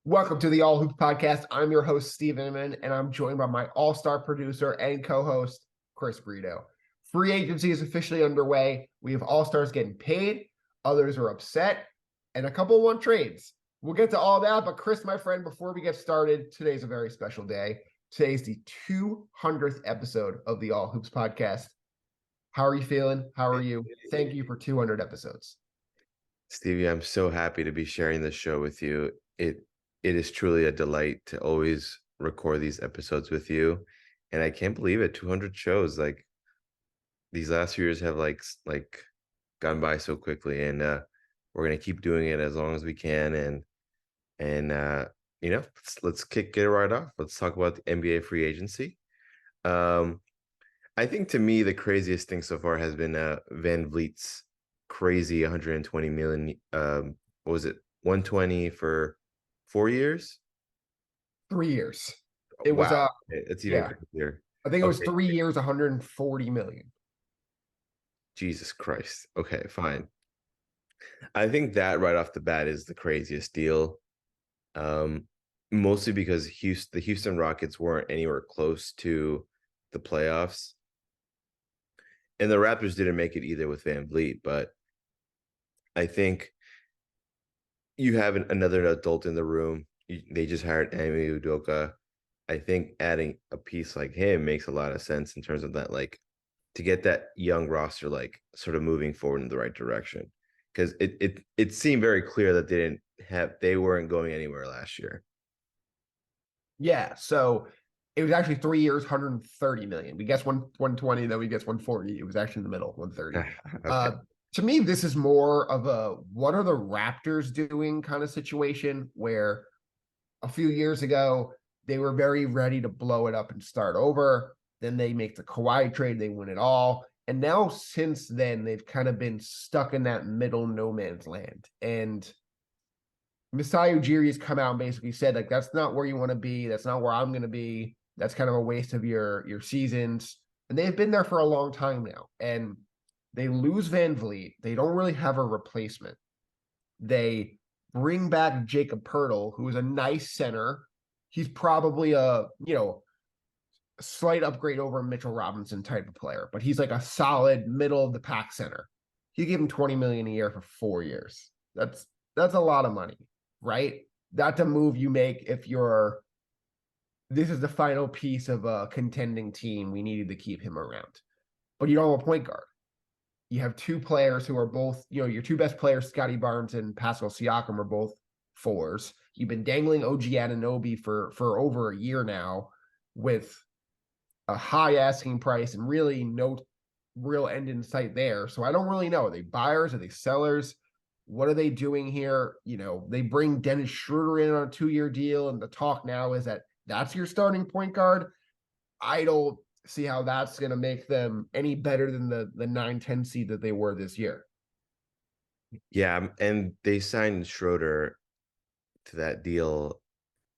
Welcome to the All Hoops Podcast. I'm your host, Steve Inman, and I'm joined by my all-star producer and co-host, Chris Brito. Free agency is officially underway. We have all-stars getting paid, others are upset, and a couple want trades. We'll get to all that, but Chris, my friend, before we get started, today's a very special day. Today's the 200th episode of the All Hoops Podcast. How are you feeling? How are you? Thank you for 200 episodes. Stevie, I'm so happy to be sharing this show with you. It is truly a delight to always record these episodes with you. And I can't believe it. 200 shows. Like these last few years have like gone by so quickly. And we're gonna keep doing it as long as we can. And let's get it right off. Let's talk about the NBA free agency. I think to me the craziest thing so far has been VanVleet's crazy 120 million. What was it? 120 for 4 years? 3 years. It was it's even crazier. I think it was 3 years, 140 million. Jesus Christ. Okay, fine. I think that right off the bat is the craziest deal. Mostly because the Houston Rockets weren't anywhere close to the playoffs. And the Raptors didn't make it either with VanVleet, but I think you have another adult in the room. They just hired Emi Udoka. I think adding a piece like him makes a lot of sense in terms of that, like to get that young roster like sort of moving forward in the right direction. Because it seemed very clear that they weren't going anywhere last year. Yeah, so it was actually 3 years, 130 million. We guess 120, then we guess 140. It was actually in the middle, 130. Okay. To me, this is more of a what are the Raptors doing kind of situation where a few years ago, they were very ready to blow it up and start over. Then they make the Kawhi trade, they win it all. And now since then, they've kind of been stuck in that middle no man's land. And Masai Ujiri's come out and basically said, like, that's not where you want to be. That's not where I'm going to be. That's kind of a waste of your seasons. And they've been there for a long time now. And they lose VanVleet. They don't really have a replacement. They bring back Jakob Poeltl, who is a nice center. He's probably a slight upgrade over Mitchell Robinson type of player, but he's like a solid middle of the pack center. You give him $20 million a year for 4 years. That's a lot of money, right? That's a move you make if this is the final piece of a contending team. We needed to keep him around, but you don't have a point guard. You have two players who are both, your two best players, Scotty Barnes and Pascal Siakam, are both fours. You've been dangling OG Anunoby for over a year now with a high asking price and really no real end in sight there. So I don't really know. Are they buyers? Are they sellers? What are they doing here? They bring Dennis Schroeder in on a 2-year deal, and the talk now is that's your starting point guard. I don't see how that's going to make them any better than the 9-10 seed that they were this year. Yeah, and they signed Schroeder to that deal,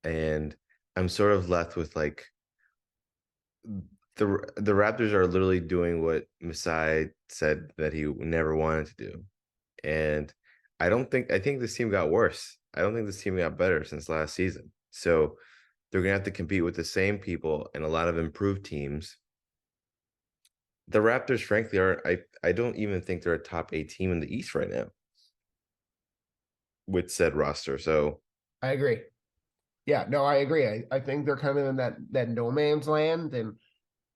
and I'm sort of left with like the Raptors are literally doing what Masai said that he never wanted to do. And I think this team got worse. I don't think this team got better since last season. So they're going to have to compete with the same people and a lot of improved teams. The Raptors, frankly, I don't even think they're a top 8 team in the East right now with said roster. So I agree. Yeah, no, I agree. I think they're kind of in that no man's land, and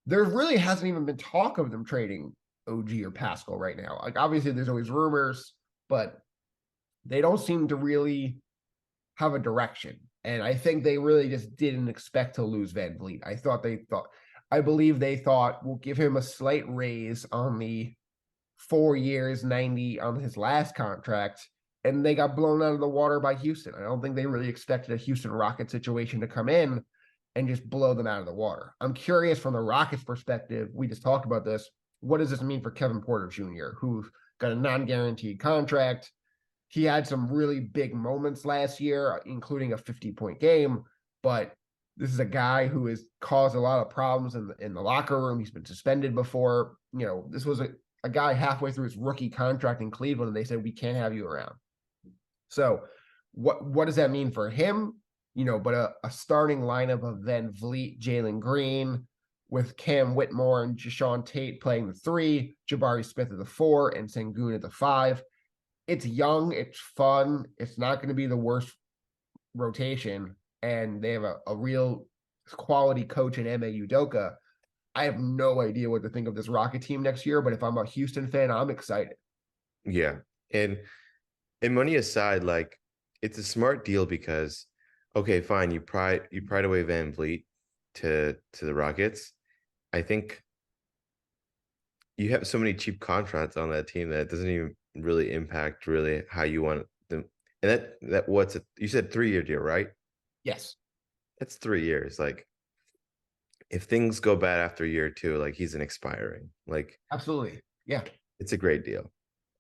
there really hasn't even been talk of them trading OG or Pascal right now. Like, obviously there's always rumors, but they don't seem to really have a direction. And I think they really just didn't expect to lose VanVleet. I believe they thought we'll give him a slight raise on the 4 years, 90 on his last contract, and they got blown out of the water by Houston. I don't think they really expected a Houston Rockets situation to come in and just blow them out of the water. I'm curious from the Rockets perspective, we just talked about this, what does this mean for Kevin Porter Jr., who got a non-guaranteed contract? He had some really big moments last year, including a 50-point game, but this is a guy who has caused a lot of problems in the locker room. He's been suspended before. This was a guy halfway through his rookie contract in Cleveland, and they said, we can't have you around. So what does that mean for him? but a starting lineup of Van Vliet, Jalen Green, with Cam Whitmore and Jashawn Tate playing the 3, Jabari Smith at the 4, and Sengun at the 5. It's young, it's fun, it's not going to be the worst rotation, and they have a real quality coach in Ime Udoka. I have no idea what to think of this Rocket team next year, but if I'm a Houston fan, I'm excited. Yeah. And money aside, like it's a smart deal because okay, fine, you pried away Van Vliet to the Rockets. I think you have so many cheap contracts on that team that it doesn't even really impact really how you want them. And that what's it? You said 3 year deal, right? Yes, That's 3 years. Like if things go bad after year two, like he's an expiring. Like absolutely. Yeah. it's a great deal.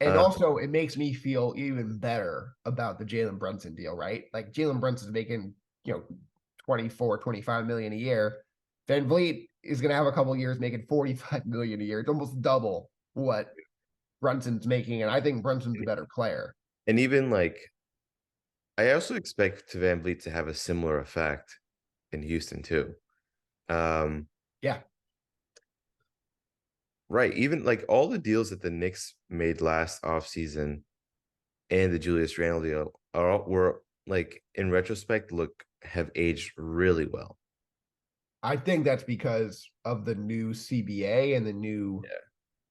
And Uh, also, it makes me feel even better about the Jalen Brunson deal, right? Like Jalen Brunson's making, 24, 25 million a year. Van Vliet is going to have a couple years making 45 million a year. It's almost double what Brunson's making. And I think Brunson's a better player. and even like I also expect Van Vliet to have a similar effect in Houston too. Um, Yeah. right. Even like all the deals that the Knicks made last offseason and the Julius Randle deal were like in retrospect have aged really well. I think that's because of the new CBA and the new Yeah,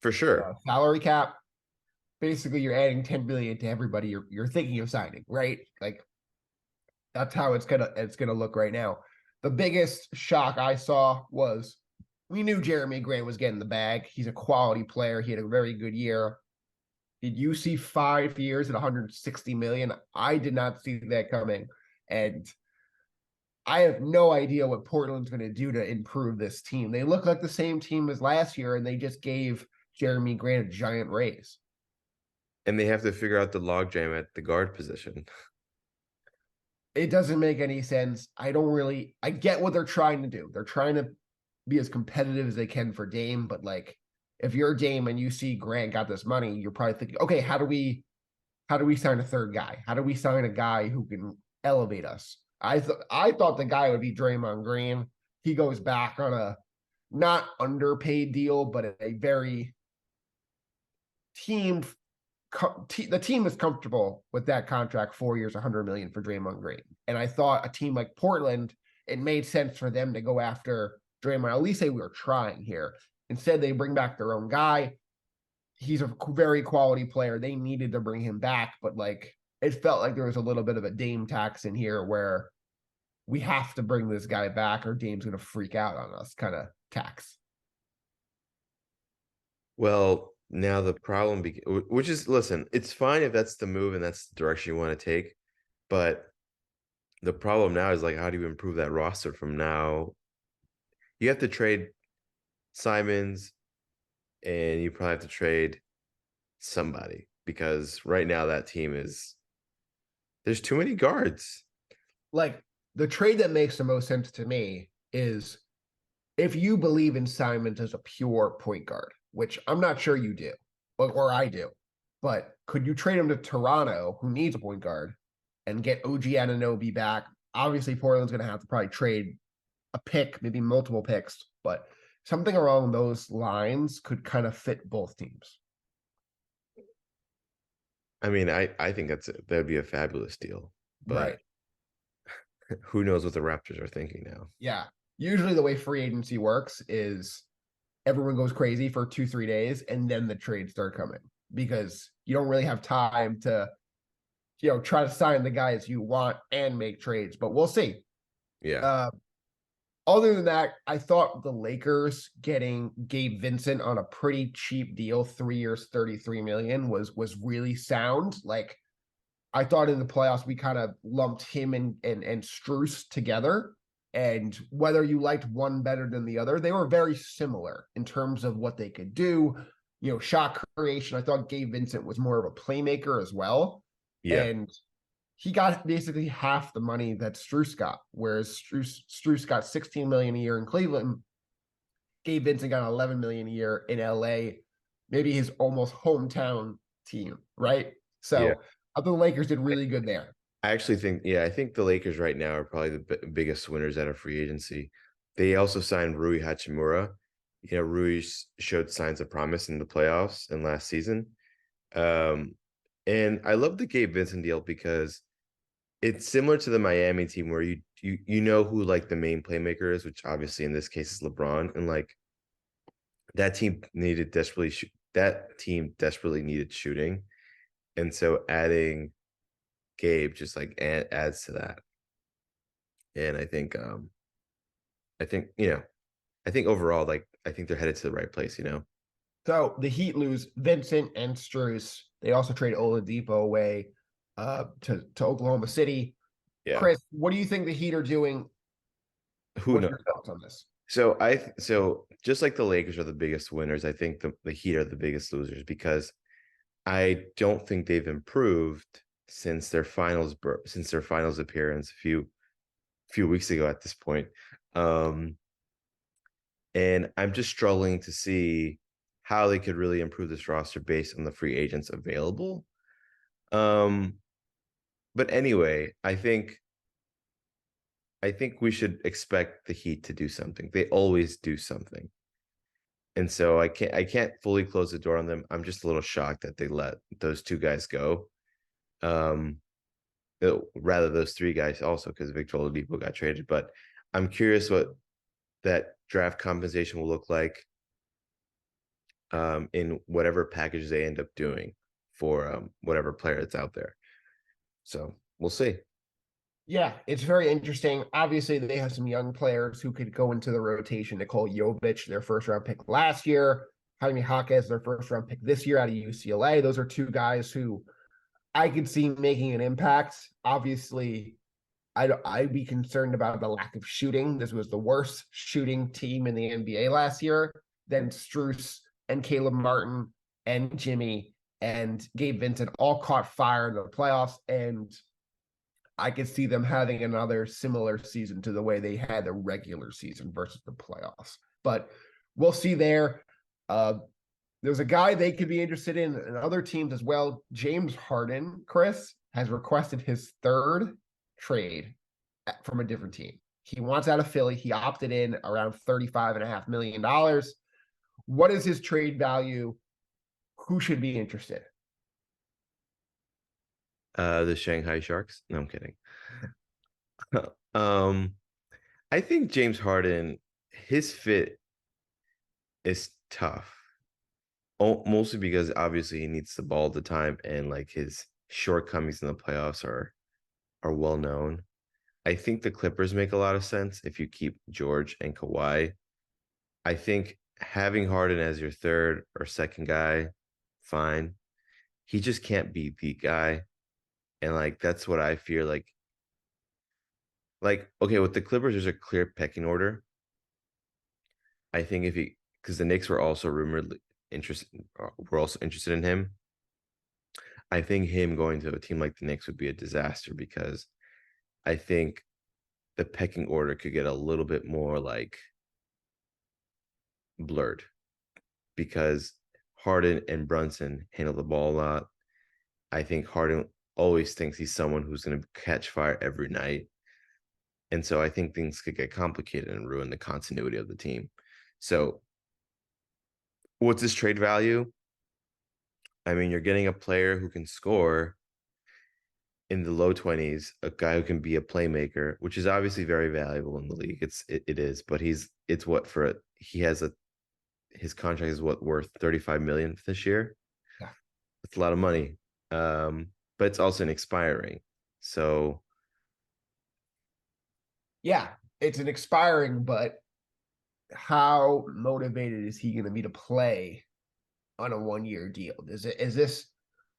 for sure. salary cap. Basically, you're adding 10 billion to everybody you're thinking of signing, right? Like that's how it's gonna look right now. The biggest shock I saw was we knew Jeremy Grant was getting the bag. He's a quality player. He had a very good year. Did you see 5 years at 160 million? I did not see that coming. And I have no idea what Portland's going to do to improve this team. They look like the same team as last year, and they just gave Jeremy Grant a giant raise. And they have to figure out the logjam at the guard position. It doesn't make any sense. I get what they're trying to do. They're trying to be as competitive as they can for Dame, but like if you're Dame and you see Grant got this money, you're probably thinking, okay, how do we sign a third guy? How do we sign a guy who can elevate us? I thought the guy would be Draymond Green. He goes back on a not underpaid deal, but a very team. The team is comfortable with that contract, 4 years, 100 million for Draymond Green. And I thought a team like Portland, it made sense for them to go after Draymond. At least say we were trying here. Instead, they bring back their own guy. He's a very quality player. They needed to bring him back, but like it felt like there was a little bit of a Dame tax in here where we have to bring this guy back or Dame's going to freak out on us kind of tax. Well, now the problem, which is, listen, it's fine if that's the move and that's the direction you want to take, but the problem now is like, how do you improve that roster from now? You have to trade Simons, and you probably have to trade somebody because right now that team there's too many guards. Like the trade that makes the most sense to me is if you believe in Simons as a pure point guard, which I'm not sure you do, or I do, but could you trade him to Toronto, who needs a point guard, and get OG Anunoby back? Obviously, Portland's going to have to probably trade a pick, maybe multiple picks, but something along those lines could kind of fit both teams. I mean, I think that'd be a fabulous deal, but Right. who knows what the Raptors are thinking now? Yeah. Usually the way free agency works is everyone goes crazy for 2-3 days and then the trades start coming because you don't really have time to try to sign the guys you want and make trades, but we'll see. Yeah, uh Other than that, I thought the Lakers getting Gabe Vincent on a pretty cheap deal, 3 years, 33 million, was really sound. Like I thought in the playoffs we kind of lumped him and Strus together. And whether you liked one better than the other, they were very similar in terms of what they could do. Shot creation. I thought Gabe Vincent was more of a playmaker as well. yeah, And he got basically half the money that Strus got, whereas Strus got 16 million a year in Cleveland. Gabe Vincent got 11 million a year in LA, maybe his almost hometown team, right? yeah. So I thought the Lakers did really good there. I actually think, yeah, I think the Lakers right now are probably the biggest winners out of free agency. They also signed Rui Hachimura. You know, showed signs of promise in the playoffs and last season. Um, and I love the Gabe Vincent deal because it's similar to the Miami team where you know who like the main playmaker is, which obviously in this case is LeBron, and like that team desperately needed shooting, and so adding Gabe just like adds to that. And I think I think overall like I think they're headed to the right place. So the Heat lose Vincent and Strus. They also trade Oladipo away to Oklahoma City. Yeah. Chris, what do you think the Heat are doing? Who What are knows? your thoughts on this? So just like the Lakers are the biggest winners, I think the Heat are the biggest losers because I don't think they've improved since their finals appearance a few weeks ago at this point. Um, and I'm just struggling to see how they could really improve this roster based on the free agents available. Um, but anyway, I think we should expect the Heat to do something. They always do something. And so I can't fully close the door on them. I'm just a little shocked that they let those two guys go. Um, rather those three guys also because Victor Oladipo got traded. But I'm curious what that draft compensation will look like in whatever package they end up doing for whatever player that's out there. So we'll see. Yeah, it's very interesting. Obviously, they have some young players who could go into the rotation. Nicole Jovic, their first round pick last year. Jaime Jaquez, their first round pick this year out of UCLA. Those are two guys who I could see making an impact. Obviously, I'd be concerned about the lack of shooting. This was the worst shooting team in the NBA last year. Then Strus and Caleb Martin and Jimmy and Gabe Vincent all caught fire in the playoffs. And I could see them having another similar season to the way they had the regular season versus the playoffs. But we'll see there. There's a guy they could be interested in and other teams as well. James Harden, Chris, has requested his third trade from a different team. He wants out of Philly. He opted in around $35.5 million. What is his trade value? Who should be interested? The Shanghai Sharks. No, I'm kidding. um, I think James Harden, his fit is tough. Mostly because obviously he needs the ball all the time, and like his shortcomings in the playoffs are well known. I think the Clippers make a lot of sense if you keep George and Kawhi. I think having Harden as your third or second guy, fine. He just can't be the guy. And like that's what I fear. Like, okay, with the Clippers, there's a clear pecking order. I think if he because the Knicks were also rumored interested were also interested in him. I think him going to a team like the Knicks would be a disaster because I think the pecking order could get a little bit more like blurred because Harden and Brunson handle the ball a lot. I think Harden always thinks he's someone who's going to catch fire every night. And so I think things could get complicated and ruin the continuity of the team. So, what's his trade value? I mean, you're getting a player who can score in the low 20s, a guy who can be a playmaker, which is obviously very valuable in the league. It is, but it's what for it. He has his contract is what worth 35 million this year. Yeah. It's a lot of money. But it's also an expiring. So Yeah, it's an expiring, but how motivated is he going to be to play on a 1 year deal? Is this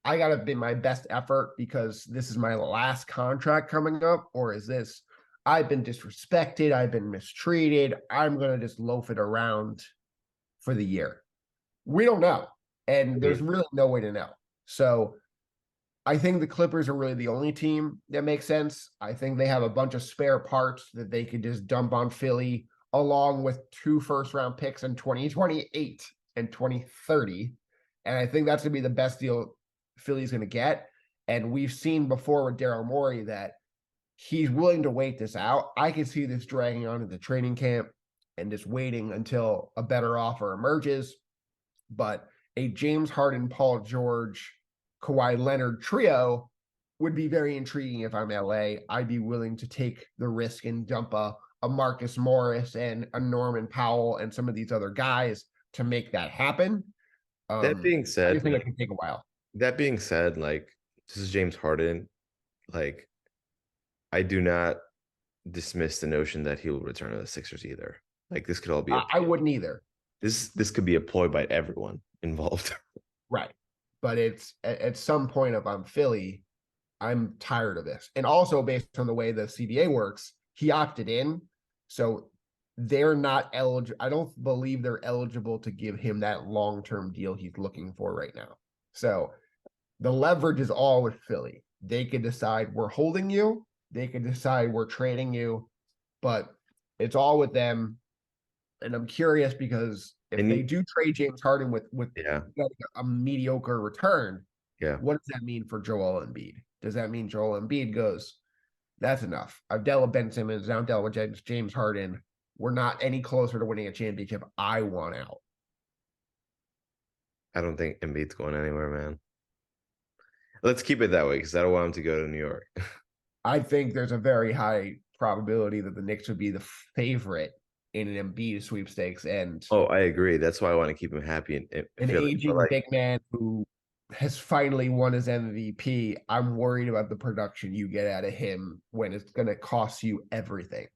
I gotta be my best effort because this is my last contract coming up, or is this I've been disrespected, I've been mistreated, I'm gonna just loaf it around for the year? We don't know, and there's really no way to know. So I think the Clippers are really the only team that makes sense. I think they have a bunch of spare parts that they could just dump on Philly, along with 2 first-round picks in 2028 and 2030. And I think that's going to be the best deal Philly's going to get. And we've seen before with Daryl Morey that he's willing to wait this out. I can see this dragging on into training camp and just waiting until a better offer emerges. But a James Harden, Paul George, Kawhi Leonard trio would be very intriguing if I'm LA. I'd be willing to take the risk and dump a Marcus Morris and a Norman Powell and some of these other guys to make that happen. That being I said, just think it can take a while. that being said, like this is James Harden. Like I do not dismiss the notion that he will return to the Sixers either. Like this could all be I wouldn't either. This could be a ploy by everyone involved. Right. But it's at some point if I'm Philly, I'm tired of this. And also based on the way the CBA works, he opted in. So they're not eligible. I don't believe they're eligible to give him that long-term deal he's looking for right now. So the leverage is all with Philly. They could decide we're holding you. They could decide we're trading you, but it's all with them. And I'm curious because if they do trade James Harden with a mediocre return, what does that mean for Joel Embiid? Does that mean Joel Embiid goes, that's enough. I've dealt with Ben Simmons, now I'm dealt with James Harden. We're not any closer to winning a championship. I want out. I don't think Embiid's going anywhere, man. Let's keep it that way because I don't want him to go to New York. I think there's a very high probability that the Knicks would be the favorite in an Embiid sweepstakes. And I agree. That's why I want to keep him happy. An aging big man who has finally won his MVP. I'm worried about the production you get out of him when it's going to cost you everything.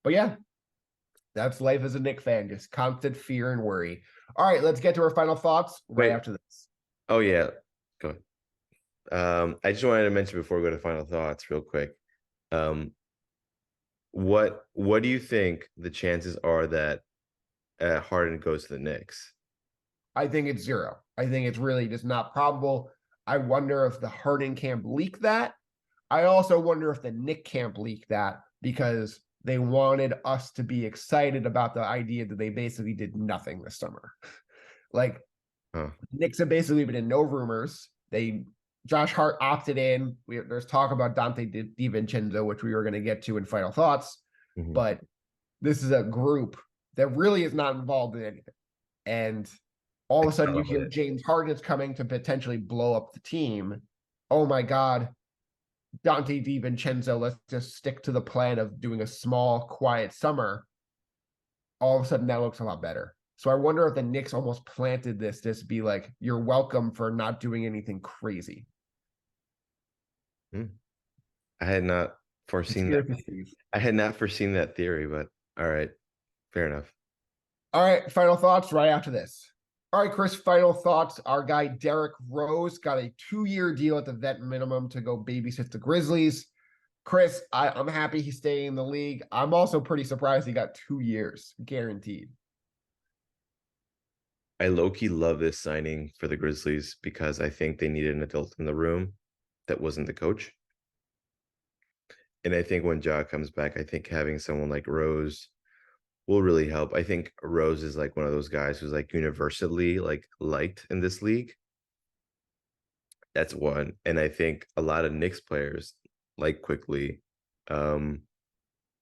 But yeah, that's life as a Knicks fan, just constant fear and worry. All right, let's get to our final thoughts after this. Oh, yeah. Go ahead. I just wanted to mention before we go to final thoughts real quick. What do you think the chances are that Harden goes to the Knicks? I think it's 0. I think it's really just not probable. I wonder if the Harden camp leaked that. I also wonder if the Knicks camp leaked that because they wanted us to be excited about the idea that they basically did nothing this summer. Like, Knicks have basically been in no rumors. Josh Hart opted in. There's talk about Dante DiVincenzo, which we were going to get to in final thoughts. Mm-hmm. But this is a group that really is not involved in anything. And all of a sudden you hear James Harden is coming to potentially blow up the team. Oh my God, Dante DiVincenzo, let's just stick to the plan of doing a small, quiet summer. All of a sudden that looks a lot better. So I wonder if the Knicks almost planted this to be like, you're welcome for not doing anything crazy. I had not foreseen that. I had not foreseen that theory, but all right, fair enough. All right, final thoughts right after this. All right, Chris, final thoughts. Our guy Derrick Rose got a 2-year deal at the vet minimum to go babysit the Grizzlies. Chris, I'm happy he's staying in the league. I'm also pretty surprised he got 2 years guaranteed. I low-key love this signing for the Grizzlies because I think they needed an adult in the room that wasn't the coach. And I think when Ja comes back, I think having someone like Rose will really help. I think Rose is like one of those guys who's like universally like liked in this league. That's one. And I think a lot of Knicks players like quickly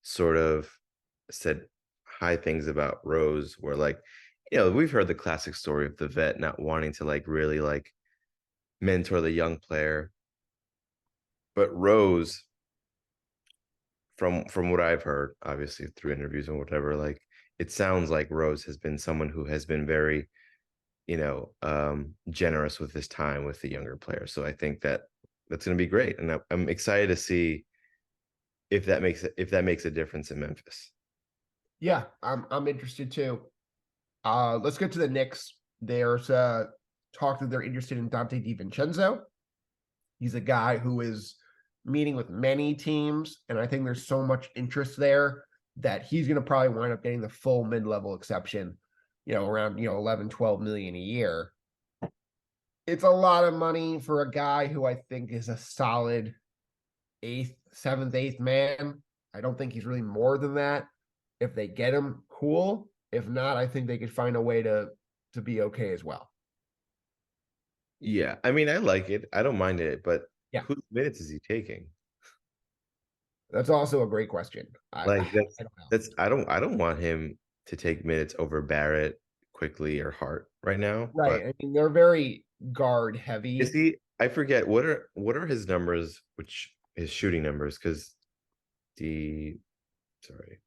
sort of said high things about Rose where like, we've heard the classic story of the vet not wanting to like really like mentor the young player. But Rose, from what I've heard, obviously through interviews and whatever, like it sounds like Rose has been someone who has been very, generous with his time with the younger players. So I think that's going to be great, and I'm excited to see if that makes a difference in Memphis. Yeah, I'm interested too. Let's get to the Knicks. There's talk that they're interested in Dante DiVincenzo. He's a guy who is meeting with many teams, and I think there's so much interest there that he's going to probably wind up getting the full mid-level exception, around 11, 12 million a year. It's a lot of money for a guy who I think is a solid 8th, 7th, 8th man. I don't think he's really more than that. If they get him, cool. If not, I think they could find a way to be okay as well. Yeah, I mean, I like it. I don't mind it, but Yeah, whose minutes is he taking? that's also a great question. Like I don't know. I don't want him to take minutes over Barrett, quickly, or Hart right now. But Right. I mean, they're very guard is heavy. he? I forget what are his numbers, which his shooting numbers, because the sorry,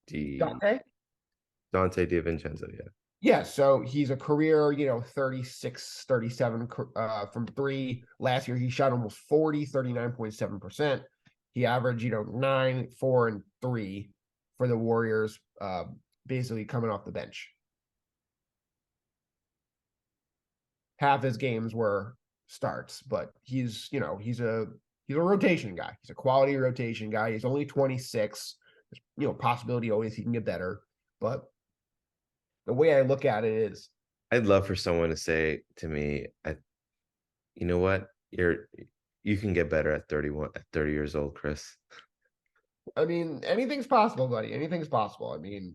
the Dante? Dante DiVincenzo, yeah. Yeah, so he's a career, 36, 37 from three. Last year he shot almost 40, 39.7%. He averaged, 9, 4, and 3 for the Warriors, basically coming off the bench. Half his games were starts, but he's a rotation guy. He's a quality rotation guy. He's only 26. Possibility always he can get better. But the way I look at it is, I'd love for someone to say to me, you know what, you can get better at 31, at 30 years old, Chris. I mean, anything's possible, buddy. Anything's possible. I mean,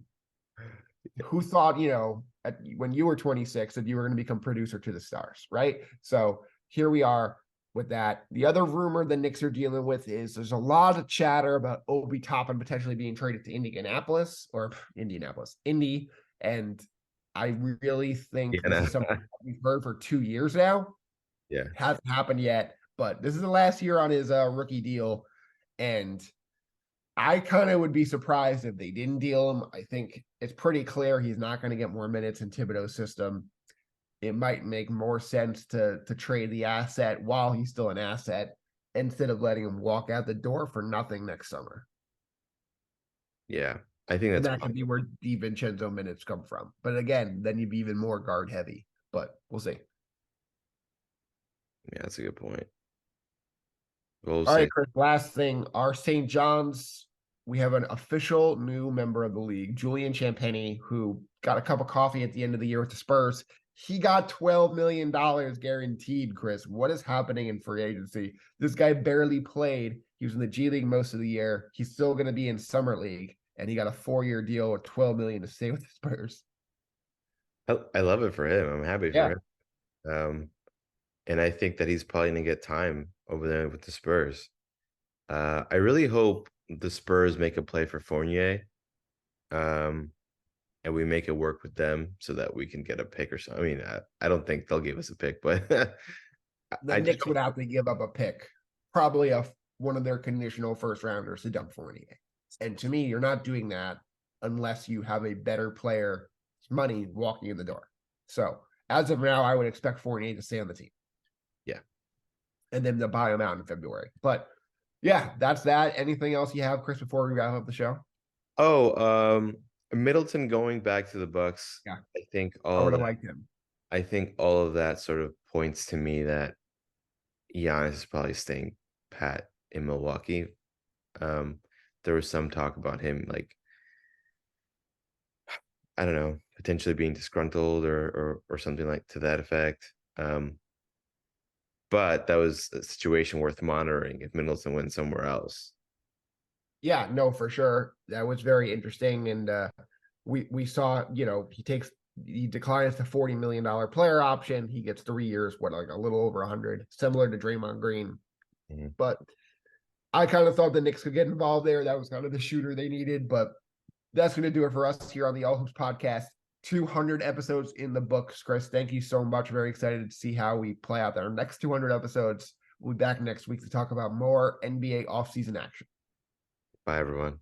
who thought, when you were 26 that you were going to become producer to the stars, right? So here we are with that. The other rumor the Knicks are dealing with is there's a lot of chatter about Obi Toppin potentially being traded to Indy. And I really think You this know? is something we've heard for 2 years now. Yeah. Hasn't happened yet, but this is the last year on his rookie deal. And I kind of would be surprised if they didn't deal him. I think it's pretty clear he's not going to get more minutes in Thibodeau's system. It might make more sense to trade the asset while he's still an asset instead of letting him walk out the door for nothing next summer. Yeah. I think And that's that could be possible. where DiVincenzo minutes come from. But again, then you'd be even more guard heavy. But we'll see. Yeah, that's a good point. We'll All right, see. Chris, last thing. Our St. John's, we have an official new member of the league, Julian Champagny, who got a cup of coffee at the end of the year with the Spurs. He got $12 million guaranteed, Chris. What is happening in free agency? This guy barely played. He was in the G League most of the year. He's still going to be in Summer League, and he got a 4-year deal with $12 million to stay with the Spurs. I love it for him. I'm happy for Yeah. him. And I think that he's probably gonna get time over there with the Spurs. I really hope the Spurs make a play for Fournier, um, and we make it work with them so that we can get a pick or something. I mean, I don't think they'll give us a pick, but The I just Knicks would have to give up a pick, probably one of their conditional first rounders to dump Fournier. And to me, you're not doing that unless you have a better player, money walking in the door. So as of now, I would expect Fournier to stay on the team. yeah. And then they'll buy him out in February. But yeah, that's that. Anything else you have, Chris, before we wrap up the show? Oh, Middleton going back to the Bucks. Yeah, I think I all would of have that. liked him. I think all of that sort of points to me that Giannis is probably staying pat in Milwaukee. Um, there was some talk about him, like, I don't know, potentially being disgruntled or something like to that effect. But that was a situation worth monitoring if Middleton went somewhere else. Yeah, no, for sure. That was very interesting. And we saw, he declines the $40 million player option. He gets 3 years, like a little over 100, similar to Draymond Green. Mhm. But I kind of thought the Knicks could get involved there. That was kind of the shooter they needed. But that's going to do it for us here on the All Hoops podcast. 200 episodes in the books, Chris. Thank you so much. Very excited to see how we play out there. Our next 200 episodes. We'll be back next week to talk about more NBA offseason action. Bye, everyone.